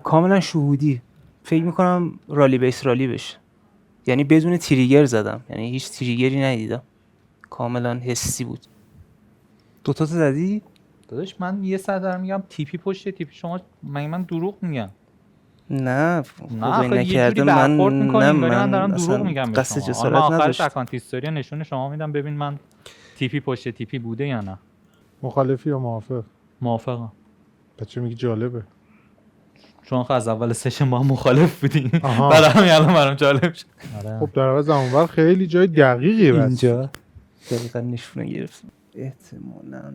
کاملا شهودی. فکر میکنم رالی بیس رالی بشه، یعنی بدون تریگر زدم، یعنی هیچ تریگری ندیدم، کاملا حسی بود. دوتا تو زدی؟ داداش من یه سر دارم میگم تیپی پشت تیپی، شما من دروغ میگم؟ نه نه خدایی آخه یه جوری نکرده. من برخورد میکنی نه، انگاری من دارم دروغ اصلا میگم به قصد شما. حالا من جسارت آخرش نداشت. اکانت هیستوری نشون شما میدم ببین من تیپی پشت تیپی بوده یا نه. مخالفی یا موافق؟ موافقم. بچه میگی جالبه. چون از اول سشن با هم مخالف بودیم آها. برای همین الان برام جالب شد. خب در عوض اونور خیلی جای دقیقیه. بس اینجا دقیقا نشونه گرفتم احتمالاً.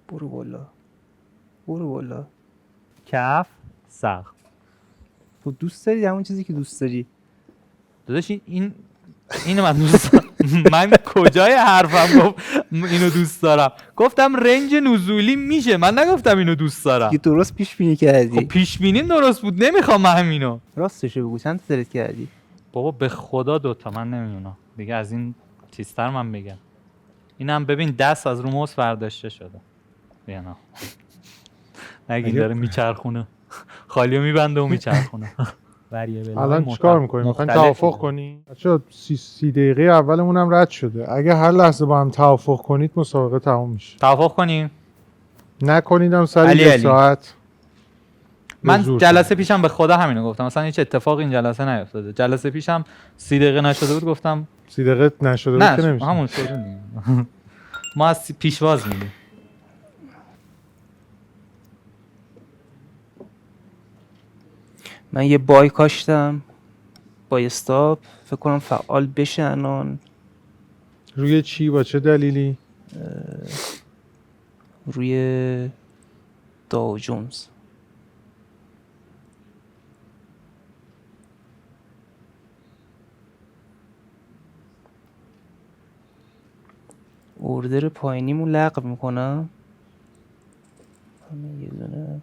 برو بالا، برو بالا. کف سقف. تو دوست داری همون چیزی که دوست داری. داداش اینو من دوست دارم. من کجای حرفم گفت اینو دوست دارم؟ گفتم رنج نزولی میشه، من نگفتم اینو دوست دارم. دیگه درست پیش بینی کردی. خب پیش بینیم درست بود، نمیخوام من همینو. راستشو بگو چند تا دلت کردی؟ بابا به خدا دوتا، من نمیدونم دیگه از این چیزتر من بگم. اینم ببین دست از رو موس برداشته شده. بیا نه نگین داره میچرخونه، خالیو میبنده و میچرخونه. الان چیکار میکنیم؟ میخوایم توافق کنیم؟ بچه‌ها 30 دقیقه اولمون هم رد شده. اگه هر لحظه با هم توافق کنید مسابقه تموم میشه. توافق کنیم. نکنیدم سر علی یه علی. ساعت. من زور جلسه پیشم به خدا همینو گفتم، مثلا هیچ اتفاقی این جلسه نیفتاده. جلسه پیشم 30 دقیقه نشده بود گفتم 30 دقیقه نشده بود نه که نمیشه. همون شده دیگه. ما از پیشواز میدیم. من یه بای کاشتم با استاپ، فکر کنم فعال بشه الان. روی چی؟ با چه دلیلی؟ روی داو جونز. اوردر پایینیمو لغو میکنم. یه دونه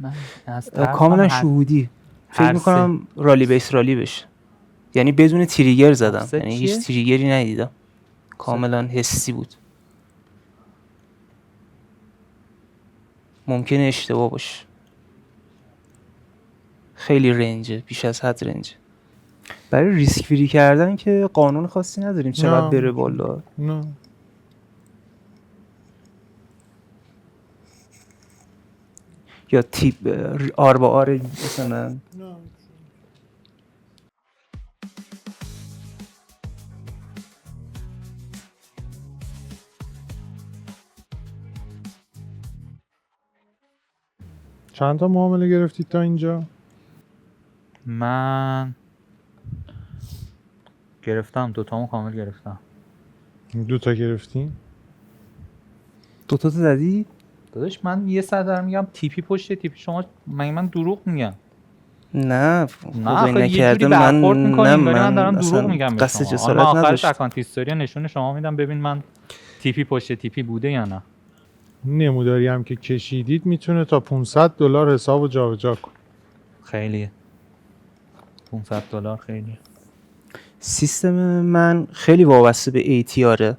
من از کاملا شهودی. فکر میکنم رالی بیس رالی بشه، یعنی بدون تریگر زدم، آفست یعنی چیه؟ هیچ تریگری ندیدم، کاملا حسی بود. ممکنه اشتباه باشه، خیلی رنجه، بیش از حد رنجه. برای ریسک فری کردن که قانون خاصی نداریم چقدر نه. بره بالا. نه. یا تیپ آر با آر مثلا. چند تا معامله گرفتید تا اینجا؟ من گرفتم، دوتامو کامل گرفتم. 2 تا گرفتین؟ دوتا تو زدی؟ داداش من یه سر دارم میگم تیپی پشت تیپی، شما من دروغ میگم؟ نه نه خدایی آخه یه جوری نکرده. برخورد من میکنی نه، انگاری من دارم اصلا دروغ میگم به قصد شما. حالا من جسارت آخرش نداشت. اکانت هیستوری نشون شما میدم ببین من تیپی پشت تیپی بوده یا نه. نموداری هم که کشیدید میتونه تا $500 حسابو جابجا کنه. خیلیه. $500 خیلیه. سیستم من خیلی وابسته به ATRه،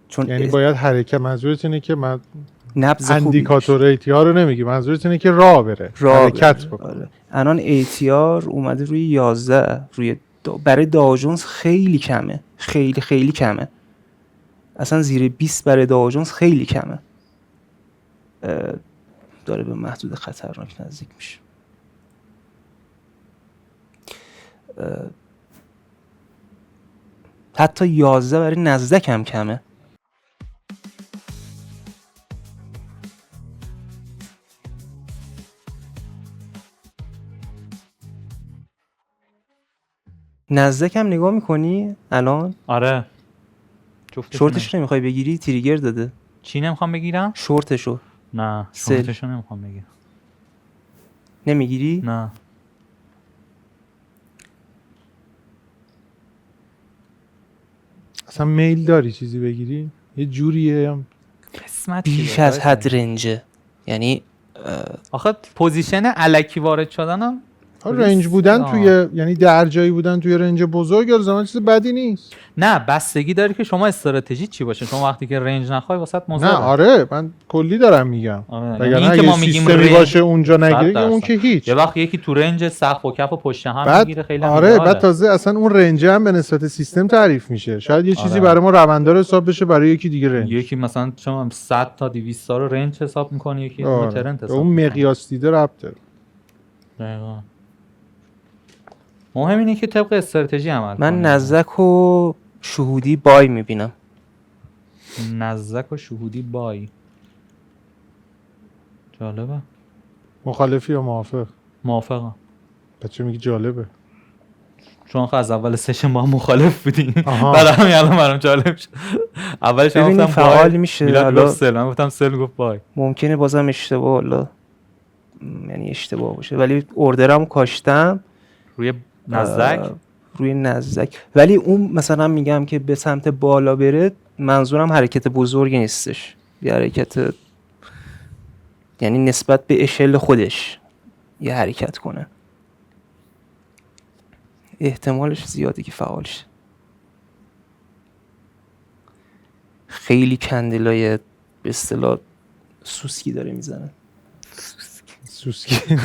چون یعنی باید حرکت، منظورت اینه که من نبض خوبی اندیکاتور ATR رو نمیگی، منظورت اینه که راه بره، حرکت بکنه. آره. الان ATR اومده روی 11 برای داو جونز خیلی کمه، خیلی خیلی کمه، اصلا زیر 20 برای داو جونز خیلی کمه. داره به محدود خطرناک نزدیک میشه. حتی 11 برای نزدک هم کمه. نزدک هم نگاه میکنی الان؟ آره. شورتش رو نمیخوای بگیری؟ تریگر داده. چی نمیخوام بگیرم؟ شورتشو. نه شورتشو نمیخوام بگیرم. نمیگیری؟ نه. اصلا میل داری چیزی بگیری؟ یه جوریه هم قسمت بیش از حد رنجه، یعنی آخه پوزیشن الکی وارد شدنم رنج بودن توی یعنی در جایی بودن توی رنج بزرگ الزاما چیز بدی نیست. نه بستگی داره که شما استراتژی چی باشه. شما وقتی که رنج نخوای واسط مضره. نه آره من کلی دارم میگم. آره. یعنی که اگه ما میگیم سیستمی باشه اونجا نگیره اون که هیچ. یه وقت یکی تو رنج سقف و کف و پشت هم بعد میگیره خیلی آره بعد تازه اصلا اون رنج هم به نسبت سیستم تعریف میشه. شاید یه چیزی برای ما روندار حساب بشه برای یکی دیگه رنج. یکی مثلا شما 100 تا 200 تا رو رنج حساب می‌کنی یکی اون ترنت حساب. اون مقیاس دیده ربط داره. دقیقاً. مهم اینه که طبق استراتژی عمل کنی. من نزدک و شهودی بای میبینم. نزدک و شهودی بای. جالبه. مخالفی یا موافق؟ موافقم. بچه میگی جالبه. چون از اول سشن با هم مخالف بودیم. آها. بعد همین الان برام جالب شد. اولش ببینیم گفتم فعال میشه. میلاد گفت سل، من گفتم سل گفت بای. ممکنه بازم اشتباه حالا یعنی اشتباه باشه ولی اوردرم کاشتم روی نزدک. روی نزدک ولی اون مثلا میگم که به سمت بالا بره منظورم حرکت بزرگی نیستش. یه حرکت یعنی نسبت به اشل خودش یه حرکت کنه. احتمالش زیاده که فعال شه. خیلی کندلای به اصطلاح سوسکی داره میزنه. سوسکی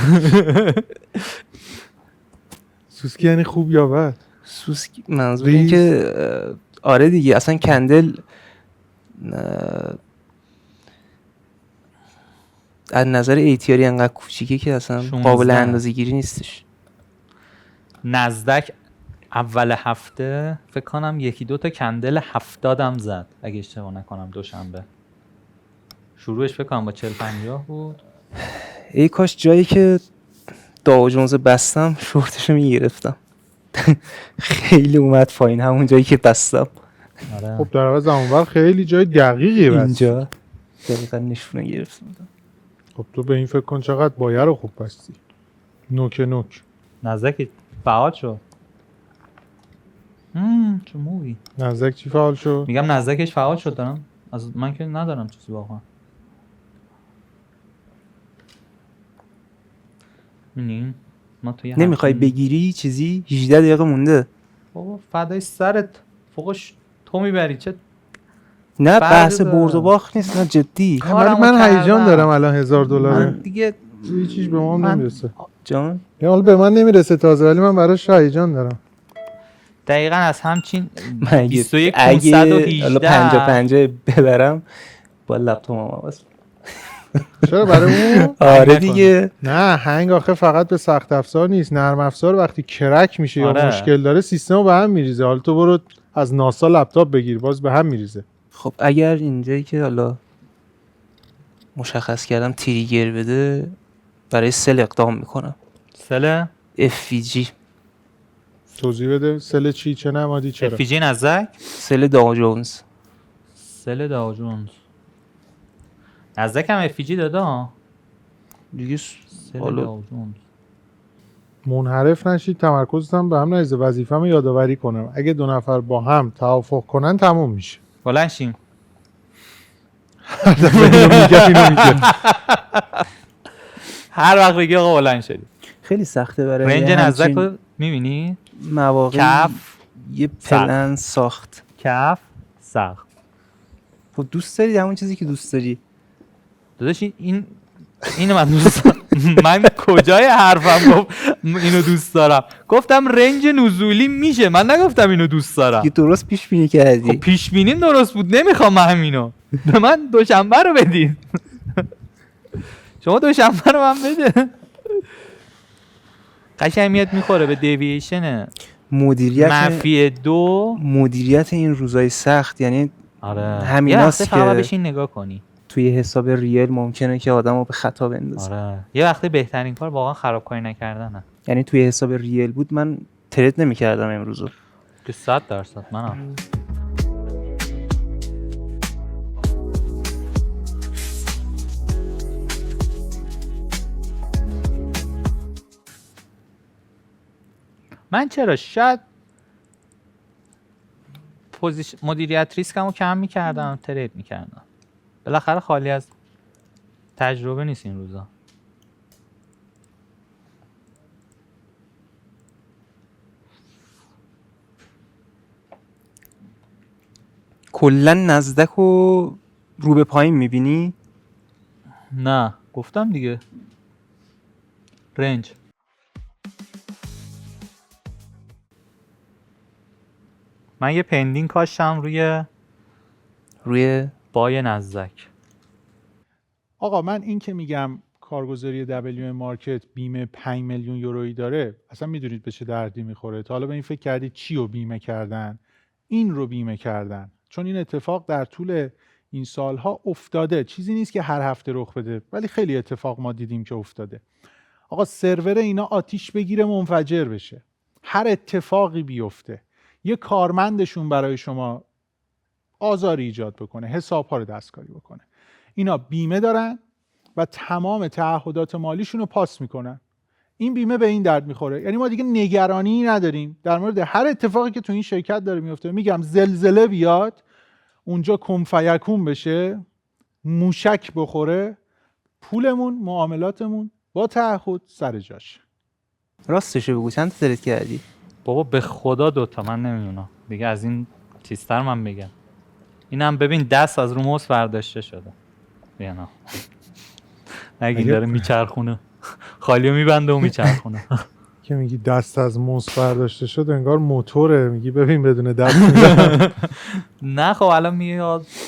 سوسکی یعنی خوب یا بد؟ سوسکی منظور این که آره دیگه اصلا کندل از نظر ایتیاری انقدر کوچیکه که اصلا قابل اندازه گیری نیستش. نزدک اول هفته فکر کنم 1-2 تا کندل 70 هم زد اگه اشتباه نکنم دوشنبه. شروعش فکر کنم با 40-50 بود. ای کاش جایی که داو جونز بستم شورتشو میگرفتم. خیلی اومد پایین همون جایی که بستم. آره. خب در عوض اونور خیلی جای دقیقیه بس. اینجا دقیقا نشونه گرفتم. خب تو به این فکر کن چقدر بایه رو خوب بستی. نوک نزدک فعال شد. چه موی. نزدک چی فعال شد؟ میگم نزدکش فعال شد دارم. از من که ندارم چیزی واقعا. می‌بینی؟ ما توی نمیخوای بگیری چیزی 18 دقیقه مونده. بابا فدای سرت فوقش تو میبری چه نه بحث برد و باخت نیست نه جدی. ولی من هیجان دارم الان $1000 من دیگه هیچ چیز به ما نمیرسه. جان یا حالا به من نمیرسه تازه ولی من براش هیجان دارم. دقیقاً از همچین 21 518 ببرم با لپتاپم عوض. چرا برای اون؟ آره دیگه. نه هنگ آخه فقط به سخت افزار نیست، نرم افزار وقتی کرک میشه یا مشکل داره سیستمو به هم میریزه. حالا تو برو از ناسا لپتاپ بگیر باز به هم میریزه. خب اگر اینجایی که حالا مشخص کردم تریگر بده برای سل اقدام میکنم. سل FVG توضیح بده. سل چی چه نمادی چرا؟ FVG نزدک سل داو جونز. سل داو جونز نزدک هم FVG داده ها دیگه. سل داو جونز منحرف نشید، تمرکزتون به هم نریزه. وظیفه‌مو یادآوری کنم اگه 2 نفر با هم توافق کنن تموم میشه. بلند شیم. اینو میگه هر وقت بگی آقا بلند شدی. خیلی سخته برای رنج نزدک رو میبینی؟ مواقع کف یه پلن ساخت. کف سقف. خب دوست داری همون چیزی که دوست داری. داداش اینو من دوست دارم. من کجای حرفم گفت اینو دوست دارم؟ گفتم رنج نزولی میشه، من نگفتم اینو دوست دارم. یه درست پیش بینی کردی. خب پیش بینیم درست بود، نمیخوام من همینو. به من دوشنبه رو بدید. شما دوشنبه رو من بده. قشنگ میاد میخوره به دیوییشن منفی 2. مدیریت این روزای سخت یعنی آره همیناست که فقط بشین نگاه کنی. توی حساب ریل ممکنه که آدمو به خطا بندازه. آره یه وقتی بهترین کار واقعا خرابکاری نکردنه. یعنی توی حساب ریل بود من ترید نمی‌کردم امروزو که 100% منم. من چرا شاید مدیریت ریسکمو کم میکردم ترید میکردم. بالاخره خالی از تجربه نیست این روزا. کلا نزدک رو به پایین میبینی؟ نه گفتم دیگه رنج. من یه پندینگ کاشتم روی بای نزدک. آقا من این که میگم کارگزاری WM مارکت بیمه 5 میلیون یورویی داره، اصلا میدونید به چه دردی میخوره؟ تا حالا به این فکر کردید چی رو بیمه کردن؟ این رو بیمه کردن، چون این اتفاق در طول این سالها افتاده، چیزی نیست که هر هفته رخ بده، ولی خیلی اتفاق ما دیدیم که افتاده. آقا سرور اینا آتیش بگیره، منفجر بشه، هر اتفاقی بیفته، یه کارمندشون برای شما آزاری ایجاد بکنه، حساب‌ها رو دستکاری بکنه، اینا بیمه دارن و تمام تعهدات مالیشون رو پاس میکنن. این بیمه به این درد میخوره. یعنی ما دیگه نگرانی نداریم در مورد هر اتفاقی که تو این شرکت داره میفته. میگم زلزله بیاد اونجا کن فیکون بشه، موشک بخوره، پولمون، معاملاتمون با تعهد سر جاش. راستشو بگو چند تا ترید کردی؟ بابا به خدا 2 من نمیدونم دیگه، از این چیزتر من بگم. اینم ببین دست از رو موس برداشته شده. بیانا نگین داره میچرخونه، خالیو میبنده و میچرخونه. که میگی دست از موس برداشته شد، انگار موتوره. میگی ببین بدون دست میزنم. نه خب الان میگی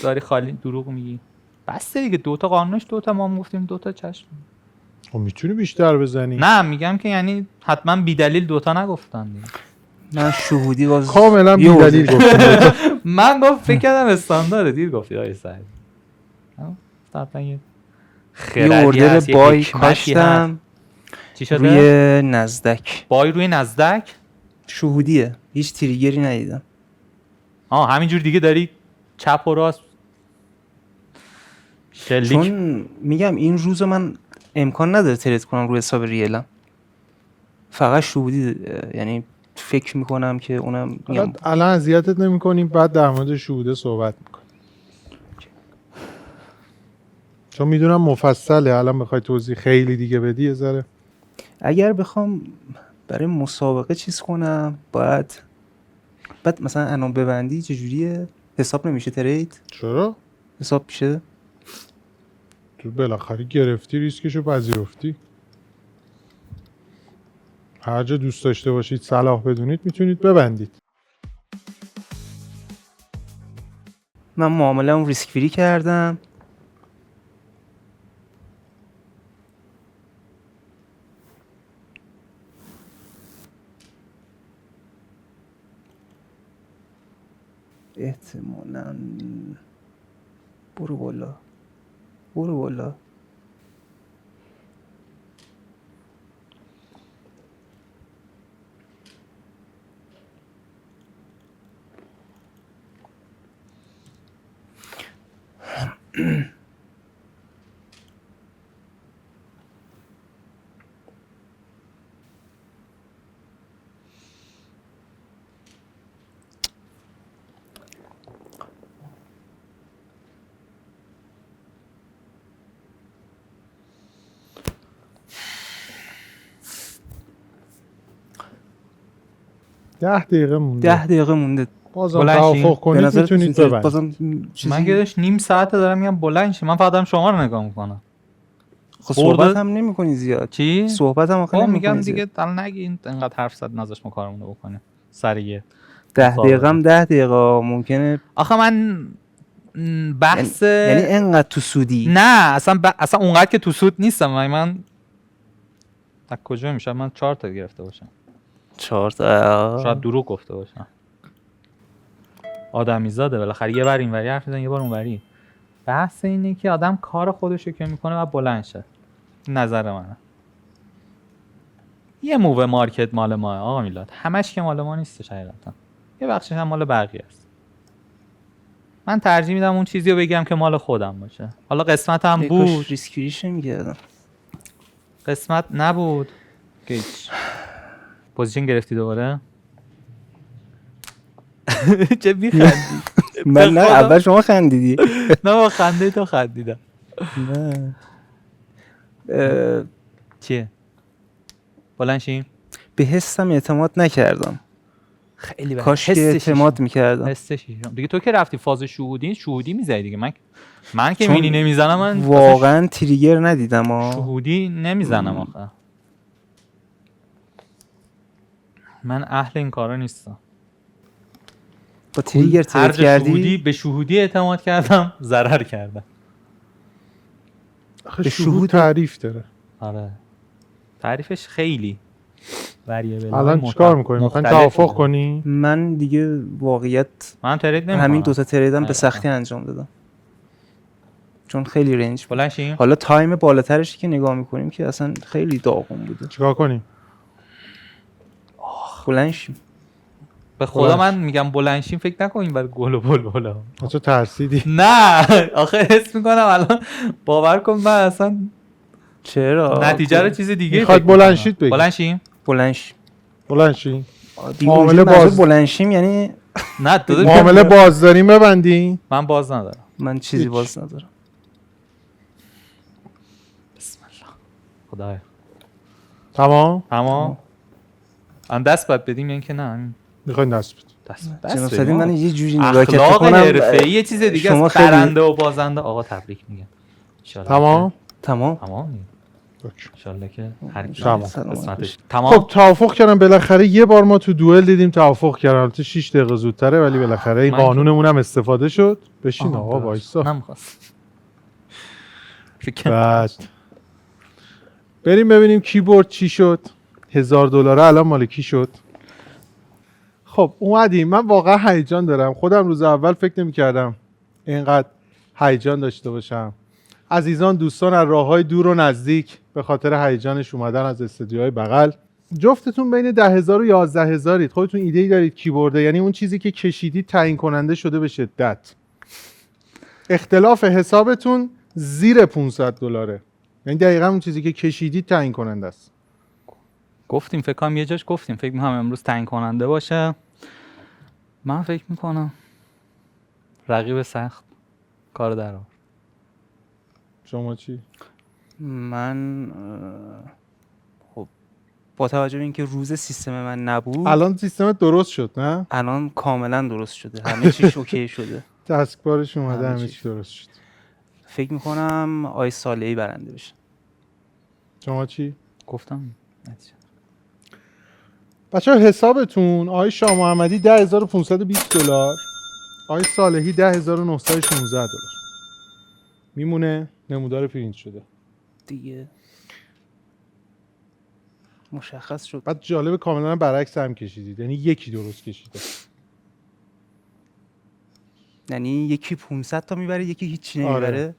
داری خالی دروغ میگی. بس دیگه 2 قانونش 2 ما هم گفتیم 2 چشم. خب میتونی بیشتر بزنی. نه میگم که یعنی حتما بی دلیل 2 نگفتن دیگه. من شهودی باز کاملا بی دلیل گفتم. من گفت فکر کردم استاندارده، دیر گفتی آقای سعید. حتما یه اوردر بای کاشتم. چی شده؟ روی نزدک. بای روی نزدک؟ شهودیه، هیچ تریگری ندیدم. همینجور دیگه داری چپ و راست شلیک. چون میگم این روزو من امکان نداره ترید کنم روی حساب ریلم، فقط شهودی. یعنی فکر میکنم که اونم میگم الان اذیتت نمی‌کنیم، بعد در مورد شهوده صحبت میکنیم، چون میدونم مفصله. الان بخوای توضیح خیلی دیگه بدی یه ذره. اگر بخوام برای مسابقه چیز کنم بعد مثلا انعام ببندی چجوریه؟ حساب نمیشه ترید؟ چرا؟ حساب میشه؟ تو بالاخره گرفتی، ریسکشو پذیرفتی. هر جا دوست داشته باشید صلاح بدونید میتونید ببندید. من معامله‌ام ریسک فری کردم. احتمالاً برو بالا. ده دقیقه مونده. 10 دقیقه مونده. بازم بلند شین. توافق کنید میتونید ببندید. بازم من که داشت نیم ساعته دارم میگم بلند شی، من فقط دارم شما رو نگاه میکنم. خب صحبت هم نمی کنی زیاد. چی؟ صحبت هم آخه نمی میگم کنی دیگه زیاد. الان نگین انقدر حرف زد نذاش ما کارمون رو بکنیم سریع. 10 دقیقه هم 10 دقیقه ممکنه. آخه من بحث یعنی انقدر تو سودی؟ نه اصلا اونقدر که تو سود نیستم. من از کجا میشه؟ من 4 تا گرفته باشم. 4 تا شاید دروغ گفته باشم. آدمی زاده بالاخره یه بار اینوری حرف میزنه یه بار اونوری. بحث اینه که آدم کار خودشو که میکنه و بلند شه. نظر منه. یه موو مارکت مال ماه آقا میلاد، همش که مال ما نیستش حقیقتا، یه بخشش هم مال بقیه است. من ترجیح میدم اون چیزی رو بگم که مال خودم باشه. حالا قسمت هم بود، ریسکیش نمی‌کردم. قسمت نبود که هیچ. پوزیشن گرفتی دوباره؟ چه میخندی؟ من نه اول شما خندیدی. نه با خنده تو خندیدم. نه چیه؟ بلند شیم؟ به حسم اعتماد نکردم. خیلی بد. کاش که حسش اعتماد میکردم. حسش دیگه. تو که رفتی فاز شهودی میزنی دیگه. من که چون مینی نمیزنم. من واقعا تریگر ندیدم شهودی نمیزنم آخه. من اهل این کارا نیستم. با تریگر هر ترید جا شهودی کردی؟ به شهودی اعتماد کردم ضرر کردم. آخه به شهود شهود تعریف داره. آره تعریفش خیلی وریبل. الان چیکار می‌کنی؟ می‌خوای توافق کنی؟ من دیگه واقعیت من ترید نمی‌کنم. همین دوتا تریدم به آره. سختی انجام دادم چون خیلی رنج بود. بلند شیم. حالا تایم بالاترش که نگاه میکنیم که اصلا خیلی داغون بوده. چیکار کنیم؟ بلند شیم. به خدا بلند من میگم بلند شیم فکر نکنین برای گل و بلبلا. تو ترسیدی؟ نه آخه حس میکنم الان باور کن من اصلا چرا؟ نتیجه رو چیز دیگه میخواد فکر بلند می‌کنم. شید بگی. بلند شیم. بلند شیم. بلند شی. دیگه معامله اونجوری منظور باز- بلند شیم یعنی نه داداش معامله بازداری ببندی. من باز ندارم. من چیزی هیچ. باز ندارم. بسم الله. خدایا. تمام. ان دست باید بدیم یعنی که نه میخواین دست بدی. دست جناب بدیم. سدین من یه جوری نگاه که اخلاق کنم حرفه‌ای یه چیز دیگه شما است. خیلی برنده و بازنده آقا تبریک میگم. تمام. تمام. اوکی. انشالله که هر کی تمام. قسمتش خب تمام. توافق کردم بالاخره. یه بار ما تو دوئل دیدیم توافق کردن. البته 6 دقیقه زودتره ولی بالاخره این من که- قانونمون هم استفاده شد. بشین آها، آقا درست. وایسا. نمی‌خواست. فکر کنم. بعد بریم ببینیم کیبورد چی شد. $1000 الان مال کی شد. خب اومدیم. من واقعا هیجان دارم. خودم روز اول فکر نمی‌کردم اینقدر هیجان داشته باشم. عزیزان دوستان از راه‌های دور و نزدیک به خاطر هیجانش اومدن از استودیوهای بغل. جفتتون بین 10,000 و 11,000 خودتون ایده‌ای دارید کیبورده، یعنی اون چیزی که کشیدید تعیین کننده شده به شدت. اختلاف حسابتون زیر $500، یعنی دقیقاً اون چیزی که کشیدید تعیین کننده است. گفتیم فکر کنم یه جاش گفتیم فکر می‌کنم امروز تعیین کننده باشه. من فکر می‌کنم رقیب سخت کار در آورد. شما چی؟ من خب با توجه به اینکه روز سیستم من نبود الان سیستمت درست شد نه؟ الان کاملا درست شده. همه چیش اوکی شده. تسکبارش اومده همه همه چی. چی درست شد. فکر میکنم آقای صالحی برنده بشه. شما چی؟ گفتم نتیجه. بچه‌ها حسابتون آقای شاه محمدی $10,520، آقای صالحی $10,916 میمونه. نمودار پرینت شده. دیگه مشخص شد. بعد جالب کاملا برعکس هم کشیدید، یعنی یکی درست کشیده. یعنی یکی 500 تا میبره یکی هیچی نمیبره. آره.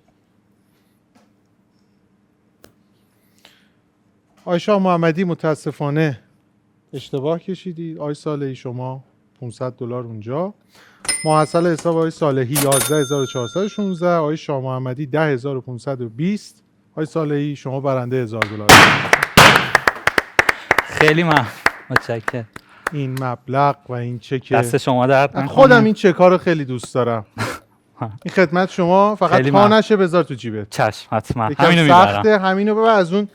آقای شاه محمدی متاسفانه اشتباه کشیدید. آقای صالحی شما $500 اونجا. محصل حساب آقای صالحی 11,416، آقای شاه محمدی 10,520. آقای صالحی شما برنده $1,000. خیلی متشکرم. این مبلغ و این چک دست شما درد من نکنه. خودم این چک‌ها رو خیلی دوست دارم. این خدمت شما. فقط خیلی تا ممنون. نشه بذار تو جیبت. چشم حتما یکم همینو میبرم. سخته، همینو ببر. از اون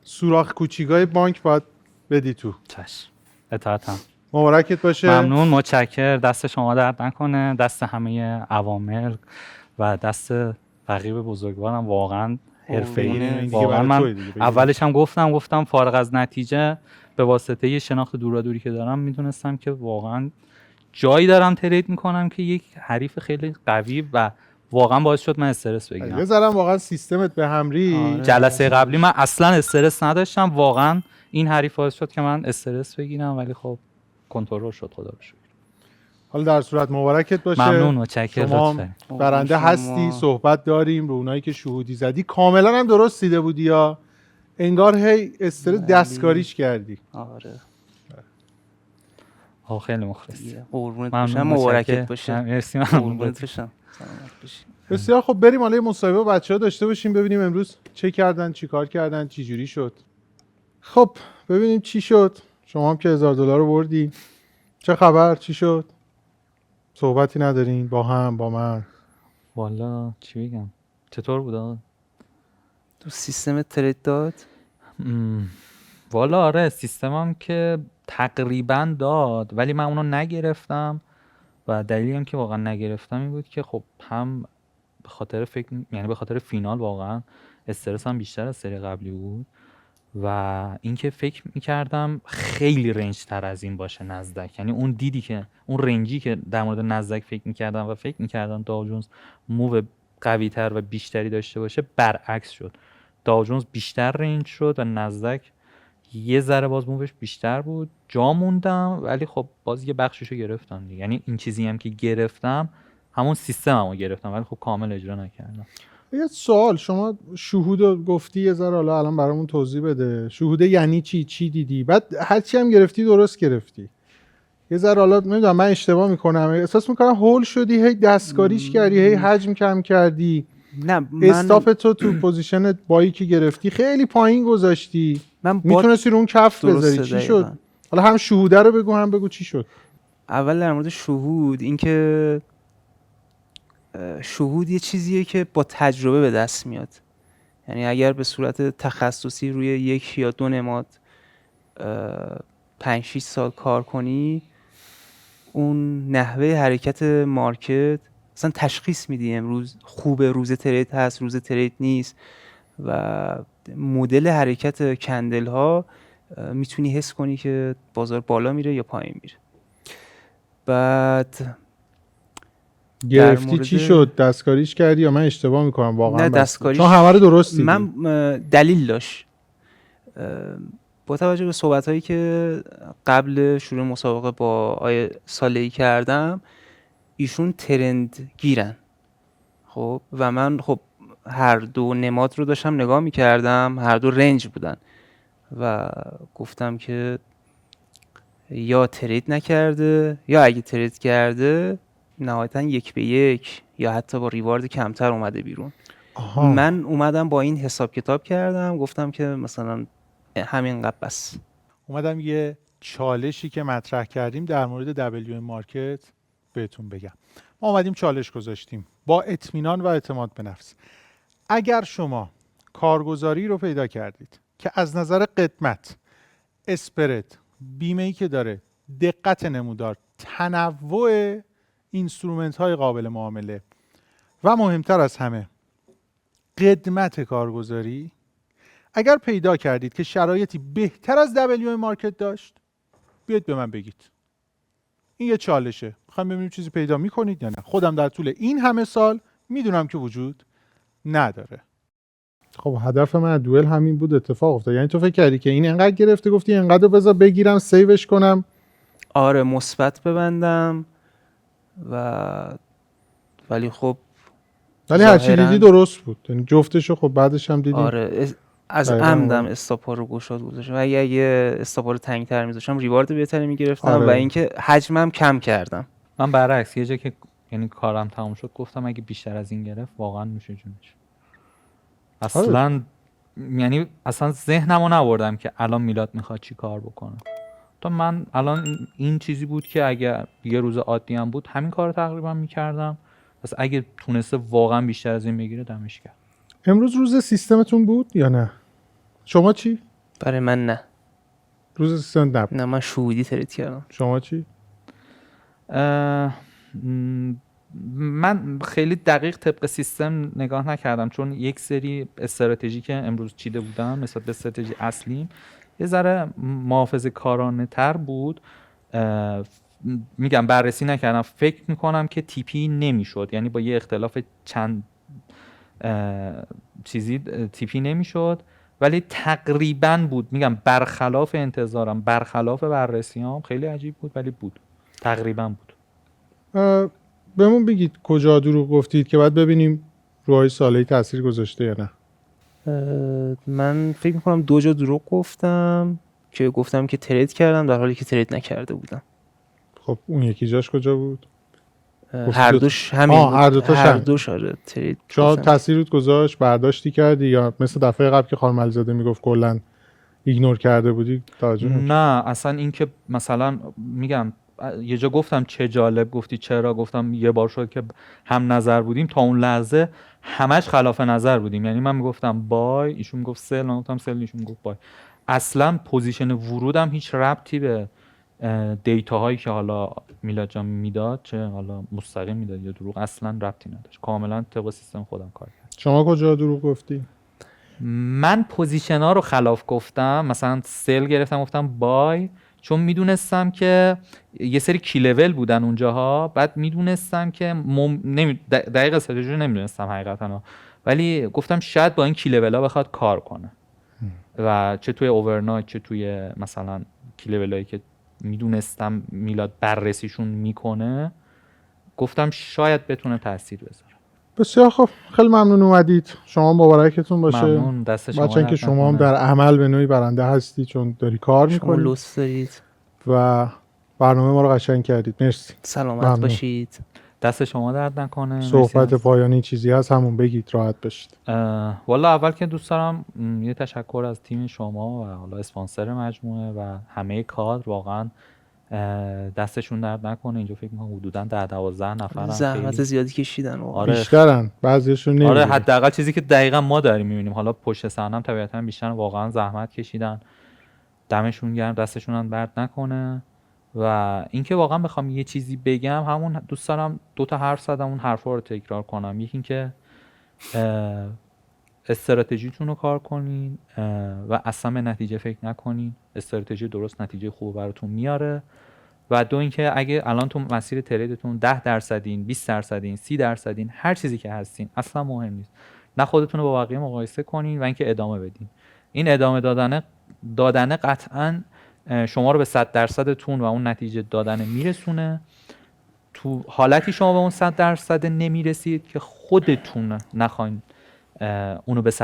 سوراخ کوچیکای بانک باید بدی تو. چشم اطاعتم. مبارکت باشه. ممنون متشکر. دست شما درد نکنه. دست همه عوامل و دست رقیب بزرگوارم واقعا حرفه‌ای. این دیگه واقعا برای من توئه دیگه. بگیر. اولش هم گفتم فارغ از نتیجه به واسطه یه شناخت دورادوری که دارم میدونستم که واقعا جایی دارم ترید میکنم که یک حریف خیلی قوی و واقعا باعث شد من استرس یه بگیرم. ذره واقعا سیستمت به هم ریخت. آره. جلسه قبلی من اصلا استرس نداشتم. واقعا این حریف باعث شد که من استرس بگیرم ولی خب کنترل شد خدا رو شکر. حالا در صورت مبارکت باشه. ممنون متشکرم. شما لطفاً. برنده شما. هستی. صحبت داریم رو اونایی که شهودی زدی. کاملا هم درست دیده بودی یا انگار هی استرس ولی- دستکاریش کردی. آره خیلی مخلصی. دیگه. قربونت ممنون بشم. مبارکت باشه. مرسی. ممنون. قربونت بشم. سلامت باشی. بسیار خب بریم حالا یه مصاحبه با بچه‌ها داشته باشیم ببینیم امروز چه کردن، چی کار کردن، چی جوری شد. خب ببینیم چی شد. شما هم که $1,000 رو بردی. چه خبر؟ چی شد؟ صحبتی ندارین با هم با من؟ والا چی بگم؟ چطور بود آقا؟ تو سیستم ترید داد والا آره سیستمم که تقریبا داد، ولی من اونو نگرفتم و دلیلی هم که واقعا نگرفتم این بود که خب هم به خاطر یعنی به خاطر فینال واقعا استرس هم بیشتر از سری قبلی بود و اینکه فکر میکردم خیلی رنج تر از این باشه نزدک، یعنی اون دیدی که اون رنجی که در مورد نزدک فکر میکردم و فکر میکردم داو جونز موو قوی تر و بیشتری داشته باشه برعکس شد. داو جونز بیشتر رنج شد و نزدک یه ذره باز مووش بیشتر بود. جا موندم ولی خب باز یه بخششو گرفتم دیگه. یعنی این چیزی هم که گرفتم همون سیستممو گرفتم ولی خب کامل اجرا نکردم. یه سوال، شما شهودو گفتی یه ذره حالا الان برامون توضیح بده. شهوده یعنی چی دیدی؟ بعد هر چی هم گرفتی درست گرفتی. یه ذره حالا نمیدونم من اشتباه میکنم، احساس میکنم هول شدی، هی دستکاریش کردی، هی حجم کم کردی. نه من استاپ تو پوزیشن بایی که گرفتی خیلی پایین گذاشتی. من میتونستی رو اون کف بذاری. چی شد؟ حالا هم شهوده رو بگو هم بگو چی شد. اول در مورد شهود، اینکه شهود یه چیزیه که با تجربه به دست میاد. یعنی اگر به صورت تخصصی روی 1 یا 2 نماد 5-6 سال کار کنی، اون نحوه حرکت مارکت اصلا تشخیص میدی امروز خوبه، روز ترید هست، روز ترید نیست، و مدل حرکت کندل ها میتونی حس کنی که بازار بالا میره یا پایین میره. بعد گرفتی چی شد؟ دستکاریش کردی یا من اشتباه میکنم واقعا؟ نه دستکاریش، چون همه رو درست دیدی. من دلیل داشت. با توجه به صحبت هایی که قبل شروع مسابقه با آیه صالحی کردم، ایشون ترند گیرن. خب و من خب هر دو نماد رو داشتم نگاه میکردم، هر دو رنج بودن و گفتم که یا ترید نکرده یا اگه ترید کرده نهایتا 1-1 یا حتی با ریوارد کمتر اومده بیرون. من اومدم با این حساب کتاب کردم، گفتم که مثلا همین قد بس. اومدم یه چالشی که مطرح کردیم در مورد WM مارکت بهتون بگم. ما اومدیم چالش گذاشتیم با اطمینان و اعتماد به نفس. اگر شما کارگزاری رو پیدا کردید که از نظر قدمت، اسپرد، بیمه‌ای که داره، دقت نمودار، تنوع اینسترومنت های قابل معامله و مهمتر از همه قدمت کارگزاری، اگر پیدا کردید که شرایطی بهتر از WM مارکت داشت، بیاید به من بگید. این یه چالشه. میخوایم ببینیم چیزی پیدا میکنید یا نه. خودم در طول این همه سال میدونم که وجود نداره. خب هدف من دوئل همین بود، اتفاق افتاد. یعنی تو فکر کردی که این انقدر گرفته، گفتی انقدر رو بذار بگیرم سیوش کنم. آره مثبت ببندم ولی خب هر چی دیدی درست بود. یعنی جفتشو خب بعدش هم دیدیم. آره از عمدم استاپا رو گشاد گذاشتم. اگه استاپا رو تنگ‌تر می‌ذاشتم ریوارد بهتری می‌گرفتم. آره. و اینکه حجمم کم کردم. من برعکس یه جا که یعنی کارم تموم شد گفتم اگه بیشتر از این گرفت واقعا میشه جونش. اصلا یعنی اصلا ذهنمو نبردم که الان میلاد میخواد چی کار بکنه. تو من الان این چیزی بود که اگه یه روز عادی هم بود همین کارو تقریبا میکردم. پس اگه تونسته واقعا بیشتر از این بگیره دمش گرم. امروز روز سیستمتون بود یا نه؟ شما چی؟ برای من نه. روز سیستم نبود. نه من شهودی ترید کردم. شما چی؟ من خیلی دقیق طبق سیستم نگاه نکردم چون یک سری استراتژی که امروز چیده بودم نسبت به استراتژی اصلیم یه ذره محافظه کارانه تر بود. میگم بررسی نکردم، فکر میکنم که تیپی نمیشد، یعنی با یه اختلاف چند چیزی تیپی نمیشد ولی تقریبا بود. میگم برخلاف انتظارم، برخلاف بررسیام، خیلی عجیب بود ولی بود، تقریبا بود. بهمون بگید کجا دروغ گفتید که بعد ببینیم روهای صالحی تاثیر گذاشته یا نه. من فکر میکنم 2 جا دروغ گفتم که گفتم که ترید کردم در حالی که ترید نکرده بودم. خب اون یکی جاش کجا بود؟ هر دوش همین بود. هر دوش آره ترید. چرا تاثیرت گذاشت؟ برداشتی کردی یا مثل دفعه قبل که خانم علیزاده میگفت کلا ایگنور کرده بودی؟ نه اصلا این که مثلا میگم یه جا گفتم چه جالب، گفتی چرا؟ گفتم یه بار شد که هم نظر بودیم، تا اون لحظه همش خلاف نظر بودیم. یعنی من میگفتم بای، ایشون میگفت سل، من گفتم سل، ایشون میگفت بای. اصلا پوزیشن ورودم هیچ ربطی به دیتا هایی که حالا میلاد جان میداد، چه حالا مستقیم میداد یا دروغ، اصلا ربطی نداشت. کاملا طبق سیستم خودم کار کرد. شما کجا دروغ گفتی؟ من پوزیشن ها رو خلاف گفتم، مثلا سل گرفتم گفتم بای، چون میدونستم که یه سری کی لول بودن اونجاها، بعد میدونستم که دقیق استراتژی رو نمیدونستم حقیقتا، ولی گفتم شاید با این کی لول ها بخواد کار کنه و چه توی اوورنایت چه توی مثلا کی لول هایی که میدونستم میلاد بررسیشون میکنه، گفتم شاید بتونه تاثیر بذاره. بسیار خب، خیلی ممنون اومدید. شما مبارکتون باشه. ممنون، دست شما بچه‌ها که شما هم در عمل به نوعی برنده هستی چون داری کار شما میکنید لطف دارید و برنامه ما رو قشنگ کردید. مرسی. سلامت ممنون. باشید. دست شما درد نکنه. صحبت پایانی چیزی هست همون بگید، راحت بشید. والا اول که دوست دارم یه تشکر از تیم شما و حالا اسپانسر مجموعه و همه کادر، واقعا دستشون درد نکنه. اینجا فکر می‌کنم حدوداً 10-12 نفرن، زحمت زیادی کشیدن واقعا. آره. بیشترن، بعضیشون نمی‌دونم. آره، حداقل چیزی که دقیقاً ما داریم می‌بینیم. حالا پشت صحنه هم طبیعتاً بیشتر واقعا زحمت کشیدن. دمشون گرم، دستشون هم درد نکنه. و اینکه واقعا بخوام یه چیزی بگم، همون دوست دارم 2 تا حرف زدم، اون حرفا رو تکرار کنم. یکی اینکه استراتژیتون رو کار کنین و اصلا به نتیجه فکر نکنین. استراتژی درست نتیجه خوب براتون میاره. و 2 اینکه اگه الان تو مسیر تریدتون 10%، 20%، 30%، هر چیزی که هستین، اصلا مهم نیست، نه خودتون رو با بقیه مقایسه کنین و اینکه ادامه بدین. این ادامه دادن قطعاً شما رو به 100% تون و اون نتیجه دادن میرسونه. تو حالتی شما به اون 100% نمیرسید که خودتون نخواین اونو به 100%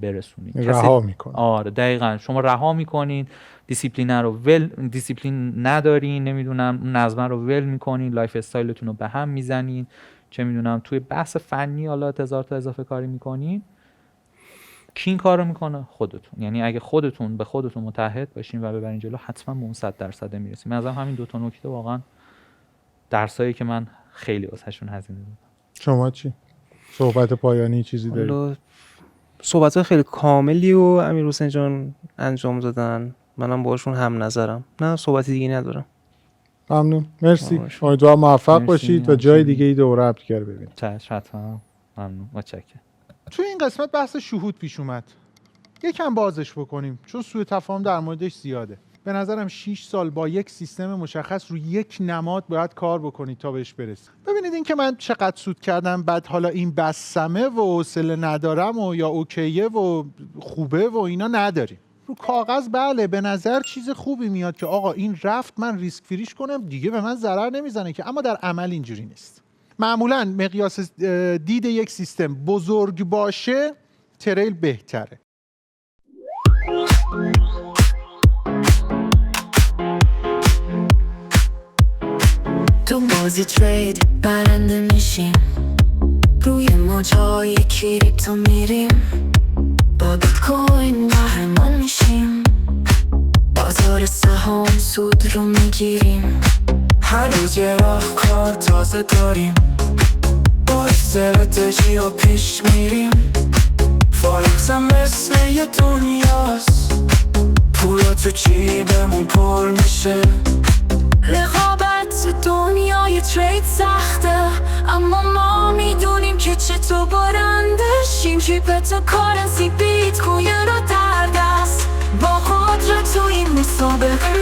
برسونید، رها میکنید. آره دقیقاً، شما رها میکنین، دیسیپلین ندارین، نمیدونم اون نظم رو ول میکنین، لایف استایلتون رو به هم میزنین، چه میدونم توی بحث فنی حالا هزار تا اضافه کاری میکنین. کی این کار رو میکنه؟ خودتون. یعنی اگه خودتون به خودتون متحد باشین و ببرین جلو، حتما به اون 100% میرسین. من از همین 2 تا نکته واقعا درسایی که من خیلی واسهشون هزینه دادم. شما چی؟ صحبت پایانی چیزی دارید؟ صحبت خیلی کاملی و امیر حسین جان انجام دادن، منم باشون هم نظرم. نه صحبتی دیگه ندارم. ممنون، مرسی. امیدوارم موفق باشید و جای دیگه ای دوره ابتکار ببینید. چشم، ممنون، متشکرم. توی این قسمت بحث شهود پیش اومد. یکم بازش بکنیم چون سوء تفاهم در موردش زیاده. به نظرم 6 سال با یک سیستم مشخص روی یک نماد باید کار بکنید تا بهش برسید. ببینید این که من چقدر سود کردم، بعد حالا این بسمه و حوصله ندارم و یا اوکیه و خوبه و اینا نداریم. رو کاغذ بله به نظر چیز خوبی میاد که آقا این رفت، من ریسک فریش کنم دیگه، به من ضرر نمیزنه که، اما در عمل اینجوری نیست. معمولا مقیاس دید یک سیستم بزرگ باشه، تریل بهتره. تو بازی ترید برنده میشیم، روی موجای کریپتو میریم، با بیت کوین قهرمان میشیم، بازار سهام سود رو میگیریم، هر روز یه راهکار تازه داریم، با استراتژی و پیش میریم، فارکس هم مثل یه دنیاست، پولا تو جیبمون پر میشه، رقابت دنیای ترید سخته، اما ما میدونیم که چطور برنده شیم، کریپتو کارنسی بیت کوین رو در دست، با قدرت تو این مسابقه